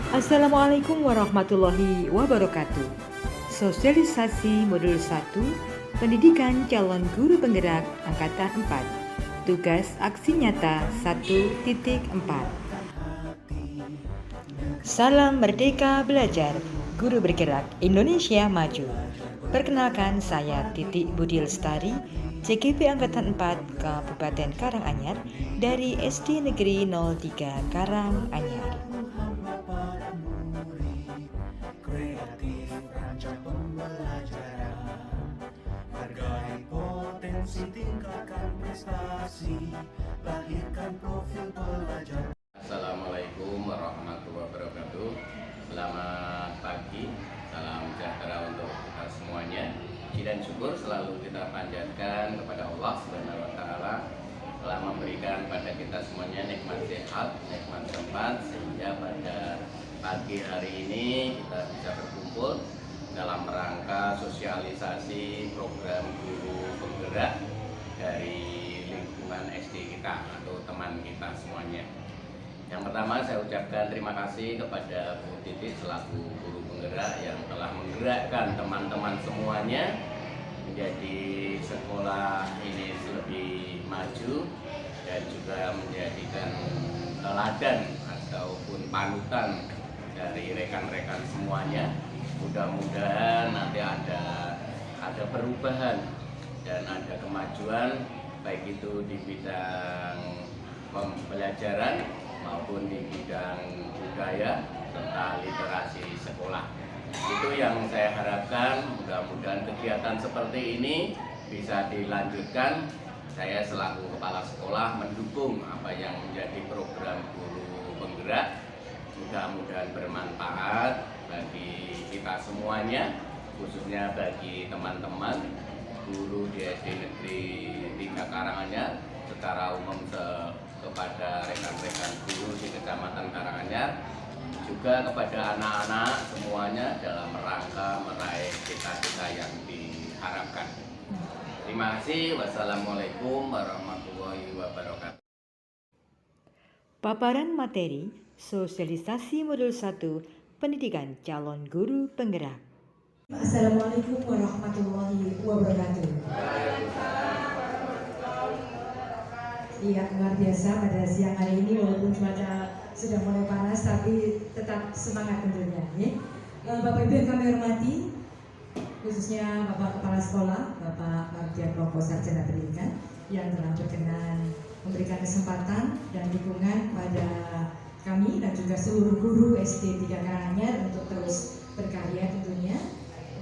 Assalamualaikum warahmatullahi wabarakatuh. Sosialisasi Modul 1 Pendidikan Calon Guru Penggerak Angkatan 4. Tugas aksi nyata 1.4. Salam Merdeka Belajar, Guru Bergerak Indonesia Maju. Perkenalkan, saya Titik Budi Lestari, CGP Angkatan 4 Kabupaten Karanganyar dari SD Negeri 03 Karanganyar. Kreatif rancang pembelajaran, hargai potensi, tingkatkan prestasi, lahirkan profil pelajar. Assalamualaikum warahmatullahi wabarakatuh. Selamat pagi, salam sejahtera untuk kita semuanya. Puji dan syukur selalu kita panjatkan kepada Allah Subhanahu wa Ta'ala telah memberikan pada kita semuanya nikmat sehat, nikmat tempat, sehingga pada pagi hari ini kita bisa berkumpul dalam rangka sosialisasi program guru penggerak dari lingkungan SD kita atau teman kita semuanya. Yang pertama, saya ucapkan terima kasih kepada Bu Titik selaku guru penggerak yang telah menggerakkan teman-teman semuanya menjadi sekolah ini lebih maju dan juga menjadikan teladan ataupun panutan dari rekan-rekan semuanya. Mudah-mudahan nanti ada perubahan dan ada kemajuan, baik itu di bidang pembelajaran maupun di bidang budaya serta literasi sekolah. Itu yang saya harapkan. Mudah-mudahan kegiatan seperti ini bisa dilanjutkan. Saya selaku kepala sekolah mendukung apa yang menjadi program guru penggerak. Mudah-mudahan bermanfaat bagi kita semuanya, khususnya bagi teman-teman guru di SD Negeri 3 Karanganyar, secara umum kepada rekan-rekan guru di Kecamatan Karanganyar, juga kepada anak-anak semuanya dalam rangka meraih cita-cita yang diharapkan. Terima kasih. Wassalamualaikum warahmatullahi wabarakatuh. Paparan materi sosialisasi Modul 1 Pendidikan Calon Guru Penggerak. Assalamualaikum warahmatullahi wabarakatuh. Iya, luar biasa pada siang hari ini, walaupun cuaca sudah mulai panas tapi tetap semangat tentunya. Bapak Ibu yang kami hormati, khususnya Bapak Kepala Sekolah, Bapak Mardian Loko Sarjana Pendidikan yang telah berkenan memberikan kesempatan dan dukungan pada kami dan juga seluruh guru SD 3 Karanganyar untuk terus berkarya tentunya.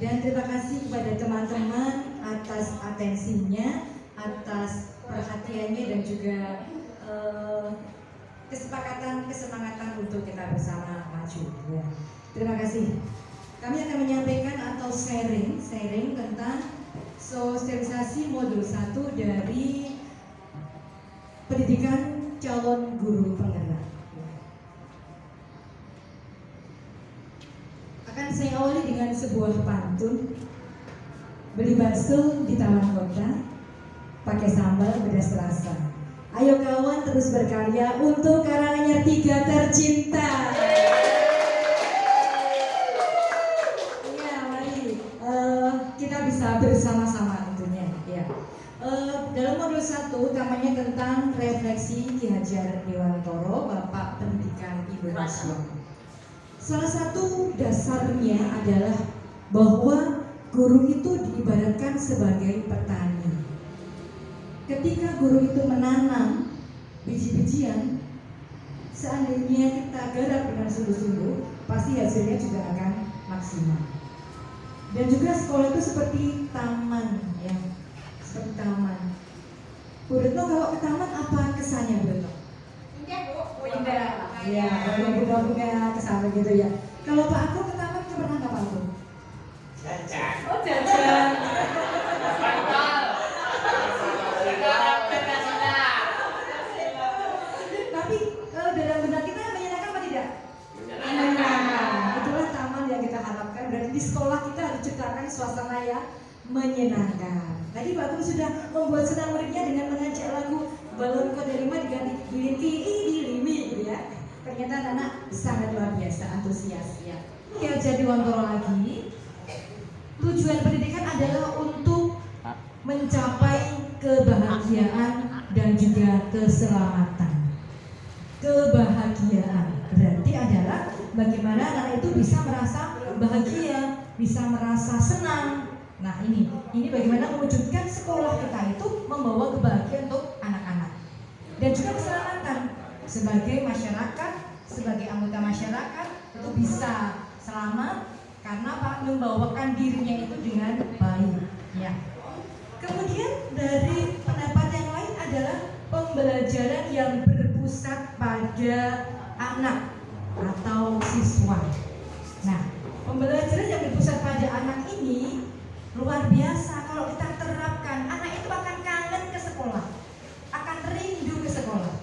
Dan terima kasih kepada teman-teman atas atensinya, atas perhatiannya dan juga kesemangatan untuk kita bersama maju. Ya. Terima kasih. Kami akan menyampaikan atau sharing tentang sosialisasi modul 1 dari pendidikan calon guru penggerak. Akan saya awali dengan sebuah pantun. Beli bakso di taman kota, pakai sambal pedas terasa. Ayo kawan terus berkarya untuk Karanganyar 3 tercinta. Ya, mari kita bisa bersama-sama tentunya. Ya. Dalam modul 1 utamanya tentang refleksi Ki Hajar Dewantoro, Bapak Pendidikan Indonesia. Salah satu dasarnya adalah bahwa guru itu diibaratkan sebagai petani. Ketika guru itu menanam biji-bijian, seandainya kita garap dengan sungguh-sungguh, pasti hasilnya juga akan maksimal. Dan juga sekolah itu seperti taman, ya, seperti taman. Bu Retno, kalau ke taman apa kesannya, Bu Retno? Indah, Bu. Indah, ya, bunga-bunga kesan gitu ya. Kalau Pak Aku ke taman pernah nggak Pak Aku? Jajan. Oh, jajan. Tapi dalam benak kita menyenangkan apa tidak? Menyenangkan. Itulah taman yang kita harapkan. Berarti di sekolah kita harus ciptakan suasana yang menyenangkan. Tadi Pak Agung sudah membuat senang meriah dengan mengajak lagu Balon Kodelima diganti Bilinti Dilimi gitu ya. ternyata anak-anak sangat luar biasa antusias ya. Ki Hajar Dewantoro lagi. Tujuan pendidikan adalah untuk mencapai kebahagiaan dan juga keselamatan. Kebahagiaan berarti adalah bagaimana anak itu bisa merasa bahagia, bisa merasa senang. Nah ini bagaimana mewujudkan sekolah kita itu membawa kebahagiaan untuk anak-anak dan juga keselamatan sebagai masyarakat, sebagai anggota masyarakat itu bisa selamat karena apa? Membawakan dirinya itu dengan baik ya. Kemudian dari pendapat yang lain adalah pembelajaran yang berpusat pada anak atau siswa. Nah, pembelajaran yang berpusat pada anak ini luar biasa. Kalau kita terapkan, anak itu akan kangen ke sekolah, akan rindu ke sekolah.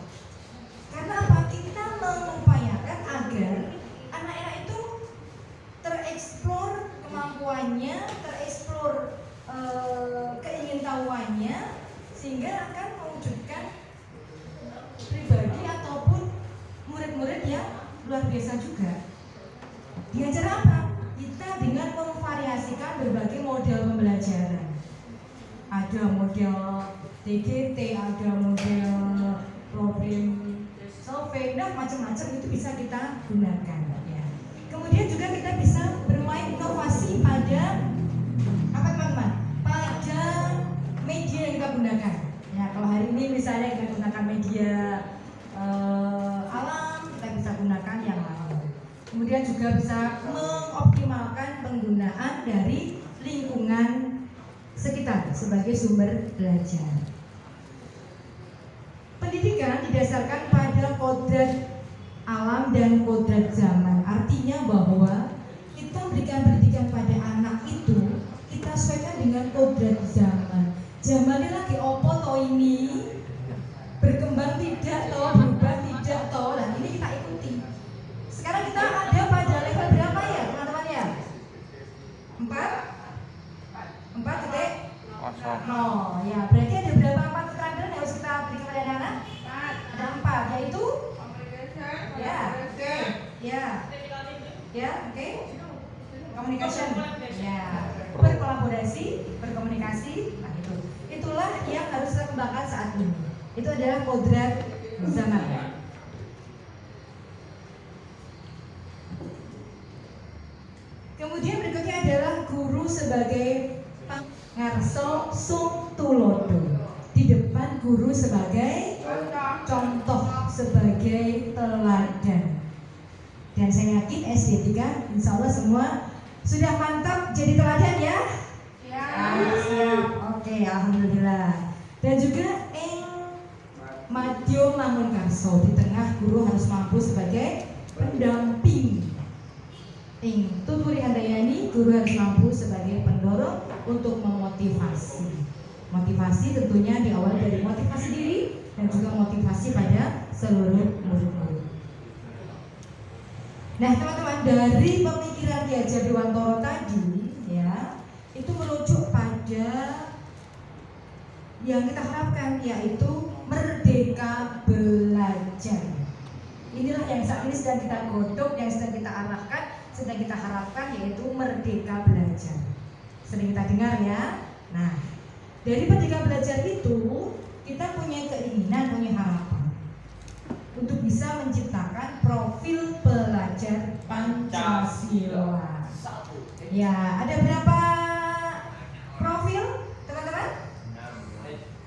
Karena apa? Kita mengupayakan agar anak-anak itu tereksplor kemampuannya, tereksplor keingintahuannya, sehingga akan mewujudkan pribadi ataupun murid-murid yang luar biasa juga. Diajar apa? Kita dengan memvariasikan berbagai model pembelajaran. Ada model TGT, ada model problem solving, nah macam-macam itu bisa kita gunakan ya. Kemudian juga kita bisa bermain inovasi pada apa teman-teman? Pada media yang kita gunakan. Ya, kalau hari ini misalnya kita gunakan media alam, kita bisa gunakan yang alam. Kemudian juga bisa mengoptimalkan penggunaan dari lingkungan sekitar sebagai sumber belajar. Pendidikan didasarkan pada kodrat alam dan kodrat zaman. Artinya bahwa kita memberikan pendidikan pada anak itu kita sesuaikan dengan kodrat zaman. Zamannya lagi opo toh ini, berkembang tidak toh, berubah tidak toh. Nah ini kita ikuti. Sekarang kita ada pada level berapa ya teman-teman ya? 4 titik? Oh ya, berarti ada berapa 4 keterampilan yang harus kita berikan pada anak-anak? Ada 4, yaitu oke. Communication, ya, berkolaborasi, berkomunikasi, nah itulah yang harus kita kembangkan saat ini. Itu adalah kodrat zaman. Kemudian berikutnya adalah guru sebagai ngarso sung tulodo. Di depan guru sebagai contoh, sebagai teladan. Dan saya yakin SD 3 insya Allah semua sudah mantap jadi teladan ya? Ya. Siap. Oke, alhamdulillah. Dan juga Madyo Mangunkarso, di tengah guru harus mampu sebagai pendamping. Tuturi Handayani, guru harus mampu sebagai pendorong untuk memotivasi. Motivasi tentunya diawali dari motivasi diri dan juga motivasi pada seluruh murid-murid. Nah teman-teman, dari pemikiran Ki Hajar Dewantoro tadi ya, itu merujuk pada yang kita harapkan, yaitu merdeka belajar. Inilah yang saat ini sedang kita godok, yang sedang kita arahkan, sedang kita harapkan, yaitu merdeka belajar. Sering kita dengar ya. Nah, dari merdeka belajar itu kita punya keinginan, punya harapan untuk bisa menciptakan profil pelajar Pancasila. Ya, ada berapa profil teman-teman?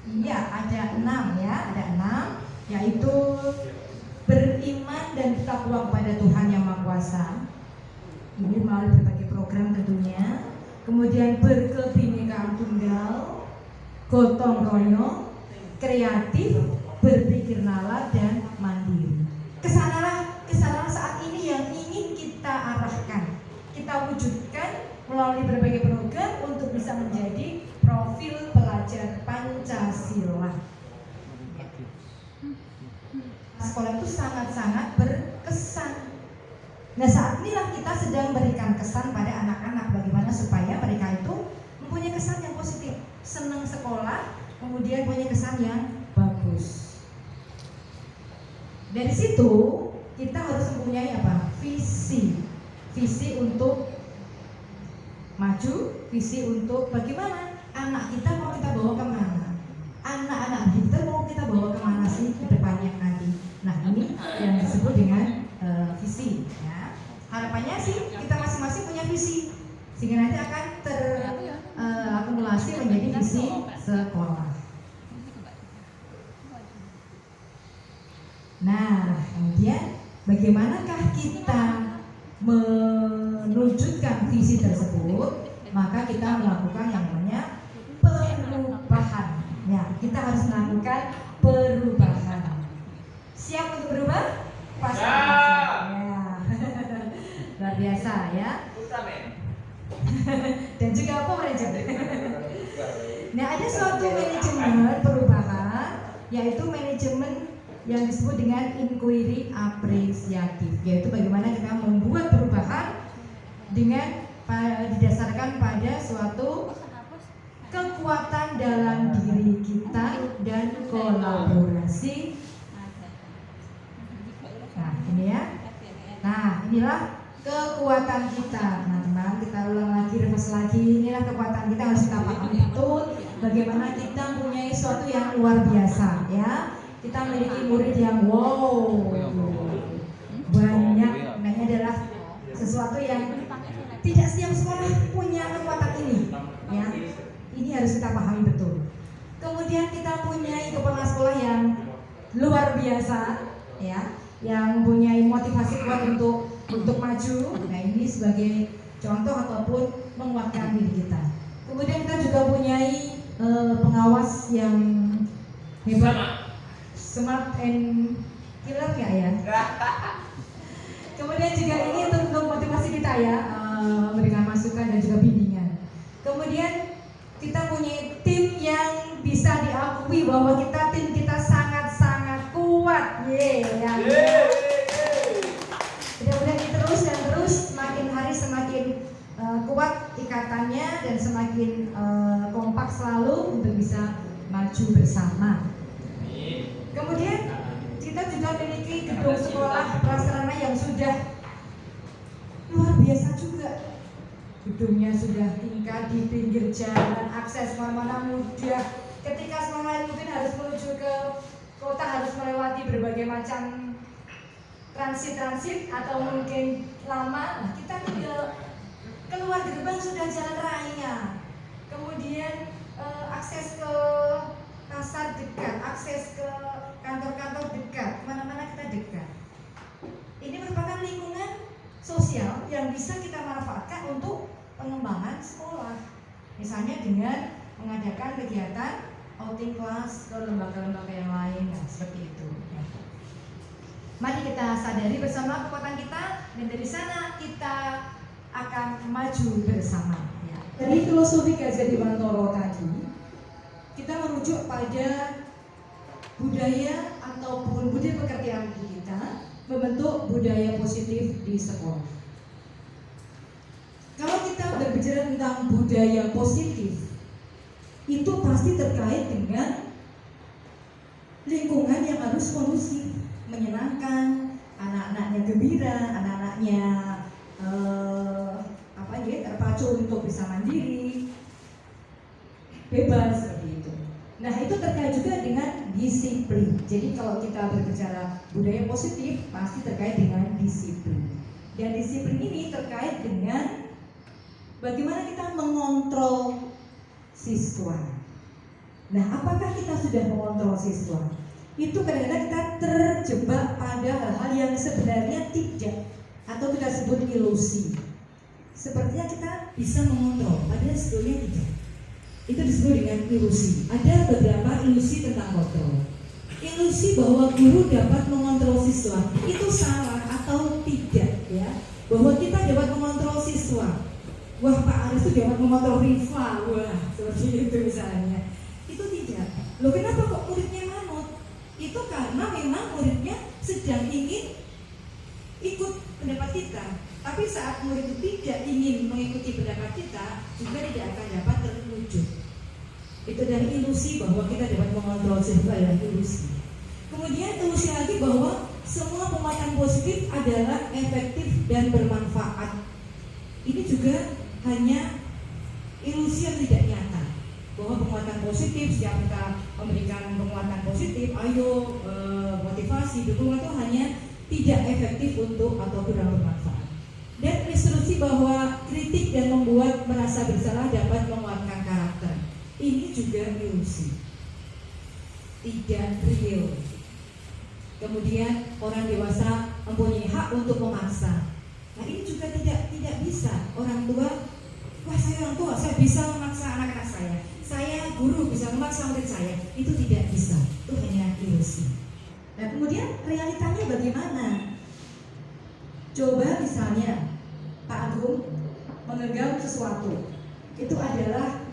Iya, ada 6 ya, ada 6, yaitu beriman dan bertakwa kepada Tuhan Yang Maha Kuasa. Ini melalui berbagai program tentunya. Kemudian berkebinekaan tunggal, gotong royong, kreatif, berpikir nalar dan mandiri. Kesanalah saat ini yang ingin kita arahkan, kita wujudkan melalui berbagai program untuk bisa menjadi profil pelajar Pancasila. Sekolah itu sangat-sangat berkesan. Nah saat inilah kita sedang berikan kesan pada anak-anak bagaimana supaya mereka itu mempunyai kesan yang positif, senang sekolah, kemudian punya kesan yang bagus. Dari situ kita harus visi untuk maju, visi untuk bagaimana anak kita mau kita bawa kemana, anak-anak kita mau kita bawa kemana sih ke depannya nanti. Nah ini yang disebut dengan visi ya. Harapannya sih kita masing-masing punya visi sehingga nanti akan terakumulasi menjadi visi sekolah. Nah kemudian bagaimanakah kita menunjukkan visi tersebut? Maka kita melakukan yang namanya perubahan. Ya, kita harus melakukan perubahan. Siap untuk berubah? Pasti. Ya. Luar biasa ya. Dan juga apa manajemen? Nah, ada suatu manajemen perubahan, yaitu manajemen yang disebut dengan inquiry apresiatif, yaitu bagaimana kita membuat perubahan dengan didasarkan pada suatu kekuatan dalam diri kita dan kolaborasi. Nah ini ya. Nah inilah kekuatan kita. Nah teman, kita ulang lagi, remas lagi. Inilah kekuatan kita, harus kita pahami betul bagaimana kita mempunyai sesuatu yang luar biasa ya. Kita memiliki murid yang wow banyak. Nah ini adalah sesuatu yang tidak setiap sekolah punya kekuatan ini ya. Ini harus kita pahami betul. Kemudian kita punya kepala sekolah yang luar biasa ya, yang mempunyai motivasi kuat untuk maju. Nah ini sebagai contoh ataupun menguatkan diri kita. Kemudian kita juga mempunyai pengawas yang hebat, smart and killer nggak ya? Kemudian juga ini untuk motivasi kita ya, memberikan masukan dan juga bimbingan. Kemudian kita punya tim yang bisa diakui bahwa tim kita sangat-sangat kuat. Mudah-mudahan ini terus dan terus, semakin hari semakin kuat ikatannya dan semakin kompak selalu untuk bisa maju bersama. Kemudian kita juga memiliki gedung sekolah prasarana yang sudah luar biasa juga. Gedungnya sudah tingkat di pinggir jalan, akses kemana-mana mudah. Ketika semuanya mungkin harus menuju ke kota, harus melewati berbagai macam transit atau mungkin lama. Nah, kita keluar gerbang sudah jalan raya. Kemudian akses ke pasar dekat, akses ke kantor-kantor dekat, kemana-mana kita dekat. Ini merupakan lingkungan sosial yang bisa kita manfaatkan untuk pengembangan sekolah, misalnya dengan mengadakan kegiatan outing kelas ke lembaga-lembaga yang lain, nah, seperti itu. Ya. Mari kita sadari bersama kekuatan kita, dan dari sana kita akan maju bersama. Ya. Dari filosofi Kihajar Dewantara tadi, kita merujuk pada budaya ataupun budaya pekerjaan kita membentuk budaya positif di sekolah. Kalau kita berbicara tentang budaya positif, itu pasti terkait dengan lingkungan yang harus kondusif, menyenangkan, anak-anaknya gembira, anak-anaknya terpacu untuk bisa mandiri, bebas seperti itu. Nah itu terkait juga dengan disiplin. Jadi kalau kita berbicara budaya positif, pasti terkait dengan disiplin. Dan disiplin ini terkait dengan bagaimana kita mengontrol siswa. Nah, apakah kita sudah mengontrol siswa? Itu kadang-kadang kita terjebak pada hal-hal yang sebenarnya tidak, atau kita sebut ilusi. Sepertinya kita bisa mengontrol, padahal sebetulnya tidak. Itu disebut dengan ilusi. Ada beberapa ilusi tentang kontrol. Ilusi bahwa guru dapat mengontrol siswa itu salah atau tidak ya? Bahwa kita dapat mengontrol siswa. Wah, Pak Aris itu dapat mengontrol Rifa, wah seperti itu misalnya. Itu tidak. Loh kenapa kok muridnya manut? Itu karena memang muridnya sedang ingin ikut pendapat kita. Tapi saat murid itu tidak ingin mengikuti pendapat kita, juga tidak akan dapat terwujud. Itu dari ilusi bahwa kita dapat mengontrol siswa, dan ilusi. Kemudian ilusi lagi bahwa semua penguatan positif adalah efektif dan bermanfaat. ini juga hanya ilusi yang tidak nyata, bahwa penguatan positif, setiap kita memberikan penguatan positif, ayo motivasi, dukungan itu hanya tidak efektif untuk atau kurang bermanfaat. Dan resolusi bahwa kritik dan membuat merasa bersalah dapat menguatkan karakter, ini juga ilusi, tidak real. Kemudian orang dewasa mempunyai hak untuk memaksa. Nah ini juga tidak bisa. Orang tua, wah saya orang tua, saya bisa memaksa anak-anak saya guru bisa memaksa murid saya. Itu tidak bisa, itu hanya ilusi. Nah kemudian realitanya bagaimana? Coba misalnya Pak Agung menggenggam sesuatu, itu adalah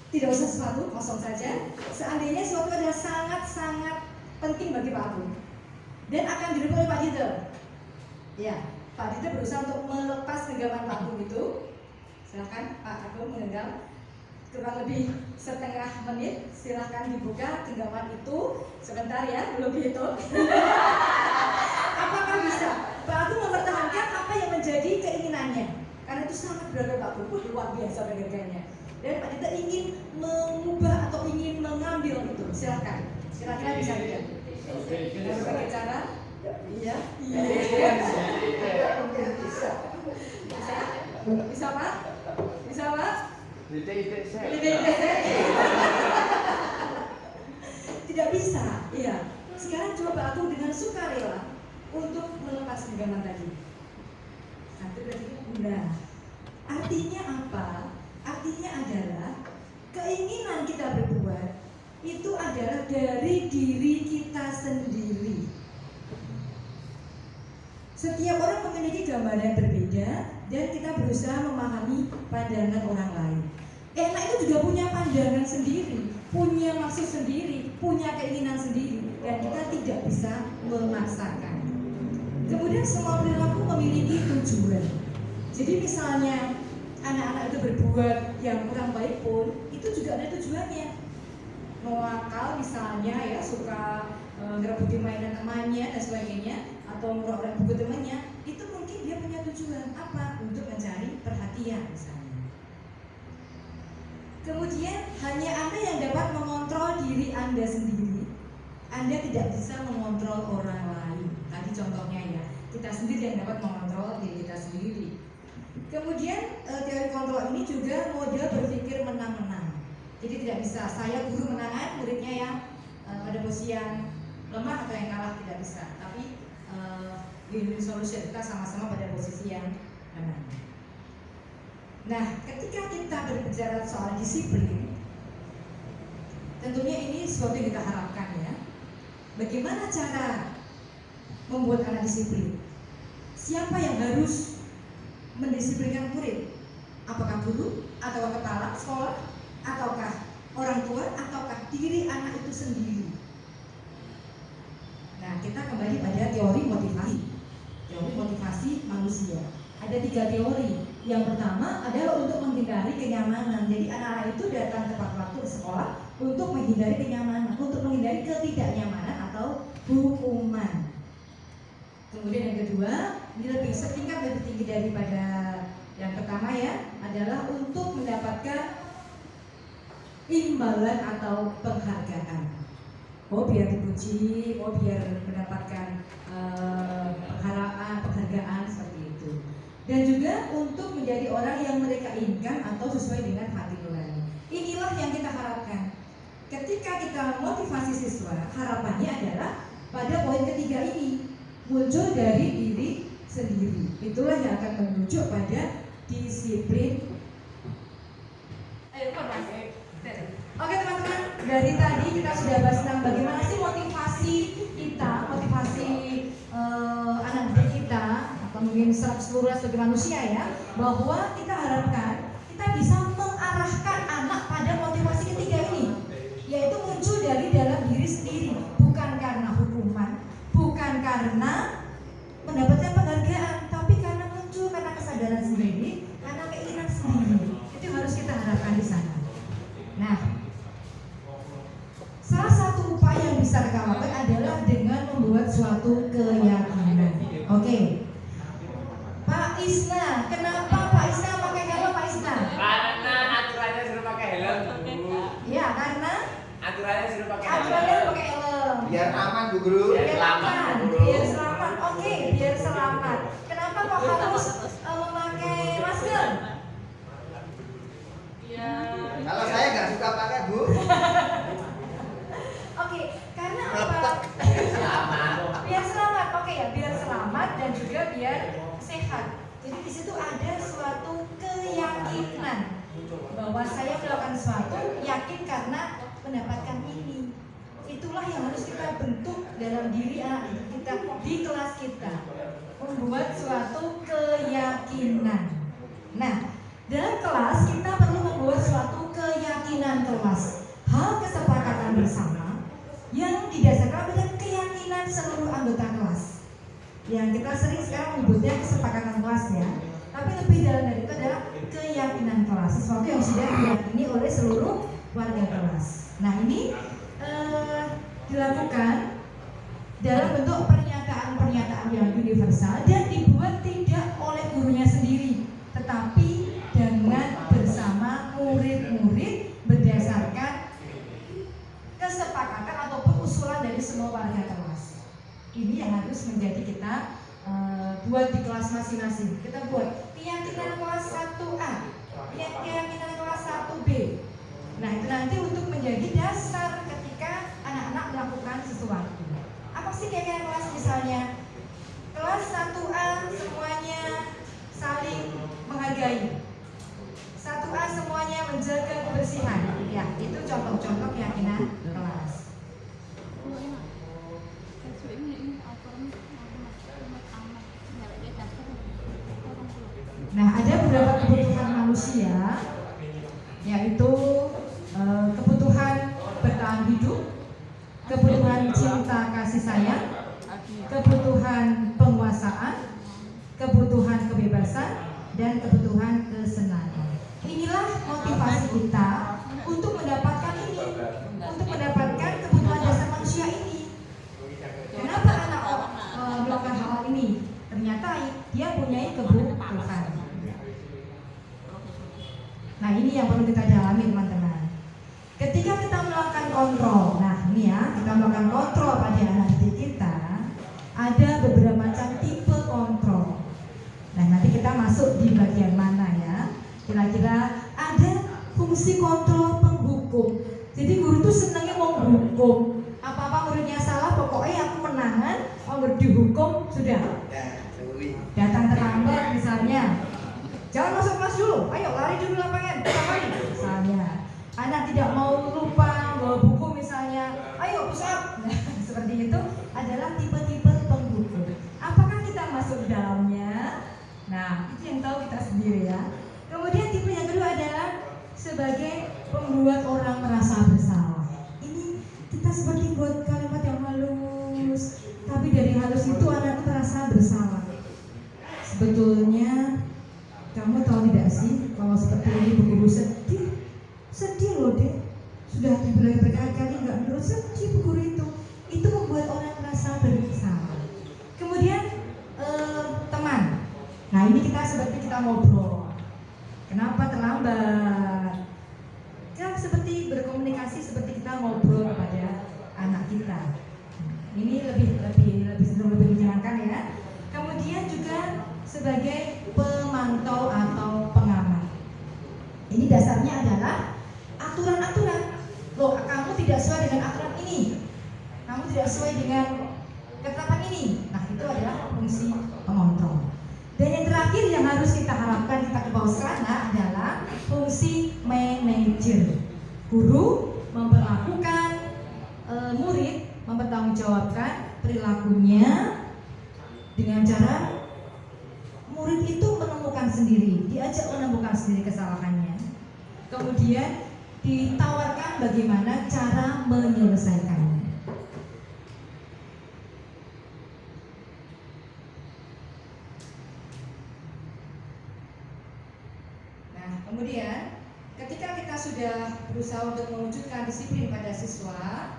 tidak usah sesuatu, kosong saja. Seandainya sesuatu adalah sangat-sangat penting bagi Pak Agung dan akan direbut oleh Pak Dito. Ya, Pak Dito berusaha untuk melepas genggaman Pak Agung itu. Silakan Pak Agung menggenggam kurang lebih setengah menit. Silakan dibuka genggaman itu. Sebentar ya, belum dihitung. Apakah bisa Pak Agung mempertahankan apa yang menjadi keinginannya? Karena itu sangat berat Pak Agung, luar biasa genggamannya. Dan Pak Dito ingin mengubah atau ingin mengambil itu. Silakan. Kira-kira bisa tidak? Berbagai cara? Iya. Bisa. Bisa Pak? Bisa Pak? Tidak bisa. Iya. Sekarang coba aku dengan sukarela untuk melepas genggaman tadi. Satu berarti nah. Artinya apa? Artinya adalah keinginan kita berbuat itu adalah dari diri kita sendiri. Setiap orang memiliki gambaran berbeda dan kita berusaha memahami pandangan orang lain. Enak itu juga punya pandangan sendiri, punya maksud sendiri, punya keinginan sendiri, dan kita tidak bisa memaksakan. Kemudian semua perilaku memiliki tujuan. Jadi misalnya anak-anak itu berbuat yang kurang baik pun, itu juga ada tujuannya. Mewakal misalnya ya, suka ngerebutin mainan temannya dan sebagainya, atau ngerok buku temannya, itu mungkin dia punya tujuan apa? Untuk mencari perhatian misalnya. Kemudian hanya Anda yang dapat mengontrol diri Anda sendiri. Anda tidak bisa mengontrol orang lain. Tadi contohnya ya, kita sendiri yang dapat mengontrol diri kita sendiri. Kemudian teori kontrol ini juga model berpikir menang-menang. Jadi tidak bisa saya guru menangan, muridnya yang pada posisi yang lemah atau yang kalah, tidak bisa. Tapi win-win solution, kita sama-sama pada posisi yang menang. Nah, ketika kita berbicara soal disiplin, tentunya ini sesuatu yang kita harapkan ya. Bagaimana cara membuat anak disiplin? Siapa yang harus mendisiplinkan murid? Apakah guru, ataukah kepala sekolah, ataukah orang tua, ataukah diri anak itu sendiri? Nah, kita kembali pada teori motivasi. Teori motivasi manusia. Ada 3 teori. Yang pertama adalah untuk menghindari kenyamanan. Jadi anak-anak itu datang tepat waktu ke sekolah untuk menghindari kenyamanan, untuk menghindari ketidaknyamanan atau hukuman. Kemudian yang kedua, ini lebih setingkat lebih tinggi daripada yang pertama ya, adalah untuk mendapatkan imbalan atau penghargaan. Oh biar dipuji, oh biar mendapatkan penghargaan seperti itu. Dan juga untuk menjadi orang yang mereka inginkan atau sesuai dengan hati nurani. Inilah yang kita harapkan. Ketika kita motivasi siswa, harapannya adalah pada poin ketiga ini muncul dari diri sendiri. Itulah yang akan menuju pada disiplin. Oke teman-teman, dari tadi kita sudah bahas tentang bagaimana sih motivasi kita, motivasi anak didik kita, atau mungkin seluruh sebagai manusia ya, bahwa kita harapkan kita bisa mengarahkan anak pada motivasi ketiga ini, yaitu muncul dari dalam diri sendiri, bukan karena hukuman, bukan karena mendapatkan penghargaan, tapi karena muncul karena kesadaran sendiri, karena keinginan sendiri. Itu harus kita harapkan di sana. Nah, salah satu upaya yang bisa kita lakukan adalah dengan membuat suatu keyakinan. Oke. Pak Isna, kenapa Pak Isna aturannya suruh pakai Aturannya pakai helm. Biar aman Bu Guru. Biar selamat, aman, Bu Guru. biar selamat. Oke, biar selamat. Kenapa kok harus memakai masker? Kalau saya nggak suka pakai Bu. Oke, karena apa? Selamat. Biar selamat. Oke ya, biar selamat dan juga biar sehat. Jadi di situ ada suatu keyakinan bahwa saya melakukan sesuatu yakin karena mendapatkan ini. Itulah yang harus kita bentuk dalam diri anak kita di kelas kita, membuat suatu keyakinan. Nah, dalam kelas kita perlu membuat suatu keyakinan kelas, hal kesepakatan bersama yang didasarkan pada keyakinan seluruh anggota kelas. Yang kita sering sekarang menyebutnya kesepakatan kelas ya. Tapi lebih dalam dari itu adalah keyakinan kelas, sesuatu yang sudah diyakini oleh seluruh warga kelas. Nah ini dilakukan dalam bentuk pernyataan-pernyataan yang universal dan dibuat tidak oleh gurunya sendiri, tetapi dengan bersama murid-murid berdasarkan kesepakatan ataupun usulan dari semua warga kelas. Ini yang harus menjadi kita buat di kelas masing-masing. Kita buat keyakinan kelas 1A, keyakinan kelas 1B. Nah itu nanti untuk menjadi dasar ketika anak-anak melakukan sesuatu. Apa sih keyakinan kelas? Misalnya kelas 1A semuanya saling menghargai, 1A semuanya menjaga kebersihan. Ya itu contoh-contoh keyakinan kelas. Nah, ada beberapa kebutuhan manusia, yaitu kebutuhan bertahan hidup, kebutuhan cinta kasih sayang, kebutuhan penguasaan, kebutuhan kebebasan, dan kebutuhan kesenangan. Inilah motivasi kita untuk mendapatkan ini, untuk mendapatkan kebutuhan dasar manusia ini. Kenapa anak melakukan hal ini? Ternyata dia punya kebutuhan. Nah ini yang perlu kita dalami teman-teman. Ketika kita melakukan kontrol, nah ini ya, kita melakukan kontrol pada anak didik kita, ada beberapa macam tipe kontrol. Nah nanti kita masuk di bagian mana ya? Kira-kira ada fungsi kontrol penghukum. Jadi guru tuh senangnya mau menghukum. Apa-apa muridnya salah, pokoknya aku menangan, murid dihukum sudah. Datang terlambat misalnya, jangan masuk kelas dulu, ayo lari dulu lapangan, misalnya. Anak tidak mau lupa bawa buku misalnya, ayo push up. Seperti itu adalah tipe-tipe penghukum. Apakah kita masuk di dalamnya? Nah, itu yang tahu kita sendiri ya. Kemudian tipe yang kedua adalah sebagai pembuat orang merasa bersalah. Ini kita seperti buat kalimat yang halus, tapi dari halus itu anak merasa bersalah. Sebetulnya kamu tahu tidak sih kalau seperti ini Bu Guru sedih loh deh, sudah dibilang berkali-kali nggak menurut, sedih Bu Guru itu membuat orang merasa bersalah. Kemudian teman, nah ini kita seperti kita ngobrol, kenapa terlambat? Kita seperti berkomunikasi seperti kita ngobrol kepada anak kita. Ini lebih menyenangkan ya. Kemudian juga sebagai pemantau atau pengamat. Ini dasarnya adalah aturan-aturan. Loh, kamu tidak sesuai dengan aturan ini, kamu tidak sesuai dengan ketetapan ini. Nah, itu adalah fungsi pengontrol. Dan yang terakhir yang harus kita harapkan kita ke bawah sana adalah fungsi manajer. Guru memperlakukan murid, mempertanggungjawabkan perilakunya dengan cara murid itu menemukan sendiri, diajak menemukan sendiri kesalahannya. Kemudian ditawarkan bagaimana cara menyelesaikannya. Nah, kemudian ketika kita sudah berusaha untuk mewujudkan disiplin pada siswa,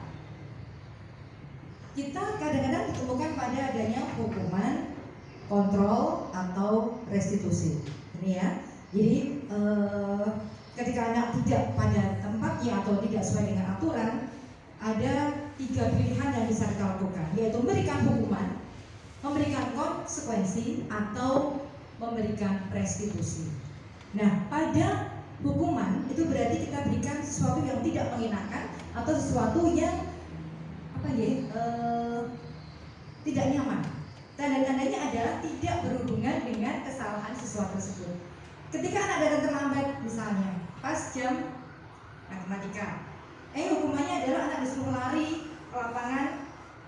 kita kadang-kadang ditemukan pada adanya hukuman, kontrol atau restitusi. Ini ya. Jadi ketika anak tidak pada tempatnya atau tidak sesuai dengan aturan, ada 3 pilihan yang bisa kita lakukan, yaitu memberikan hukuman, memberikan konsekuensi, atau memberikan restitusi. Nah, pada hukuman itu berarti kita berikan sesuatu yang tidak mengenakan atau sesuatu yang tidak nyaman. Tanda-tandanya adalah tidak berhubungan dengan kesalahan siswa tersebut. Ketika anak datang terlambat misalnya pas jam matematika, hukumannya adalah anak disuruh lari ke lapangan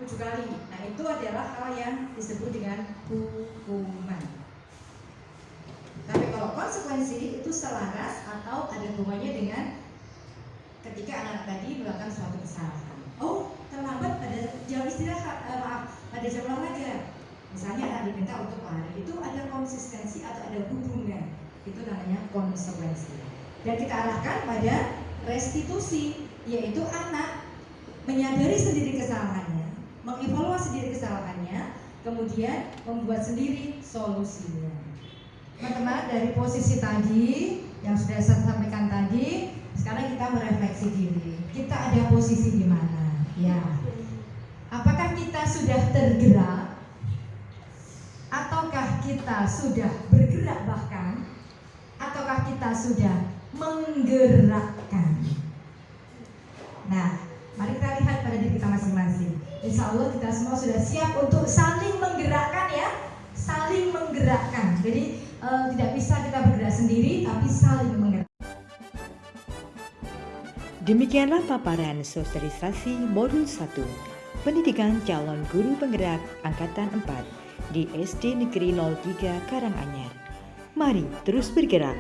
7 kali. Nah, itu adalah hal yang disebut dengan hukuman. Tapi kalau konsekuensi itu selaras atau ada hubungannya dengan ketika anak tadi melakukan suatu kesalahan. Oh, terlambat pada jam istirahat, pada jam olahraga. Misalnya anak diminta untuk lari, itu ada konsistensi atau ada hubungan. Itu namanya konsekuensi. Dan kita arahkan pada restitusi, yaitu anak menyadari sendiri kesalahannya, mengevaluasi diri kesalahannya, kemudian membuat sendiri solusinya. Teman-teman, dari posisi tadi yang sudah saya sampaikan tadi, sekarang kita merefleksi diri. Kita ada posisi di mana? Ya. Apakah kita sudah tergerak? Ataukah kita sudah bergerak bahkan? Ataukah kita sudah menggerakkan? Nah, mari kita lihat pada diri kita masing-masing. Insya Allah kita semua sudah siap untuk saling menggerakkan ya, saling menggerakkan. Jadi tidak bisa kita bergerak sendiri, tapi saling menggerakkan. Demikianlah paparan sosialisasi modul 1 Pendidikan Calon Guru Penggerak Angkatan 4 di SD Negeri 03 Karanganyar. Mari terus bergerak,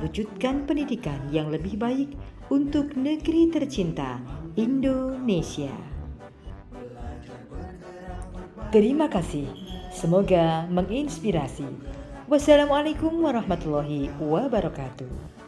wujudkan pendidikan yang lebih baik untuk negeri tercinta Indonesia. Terima kasih, semoga menginspirasi. Wassalamualaikum warahmatullahi wabarakatuh.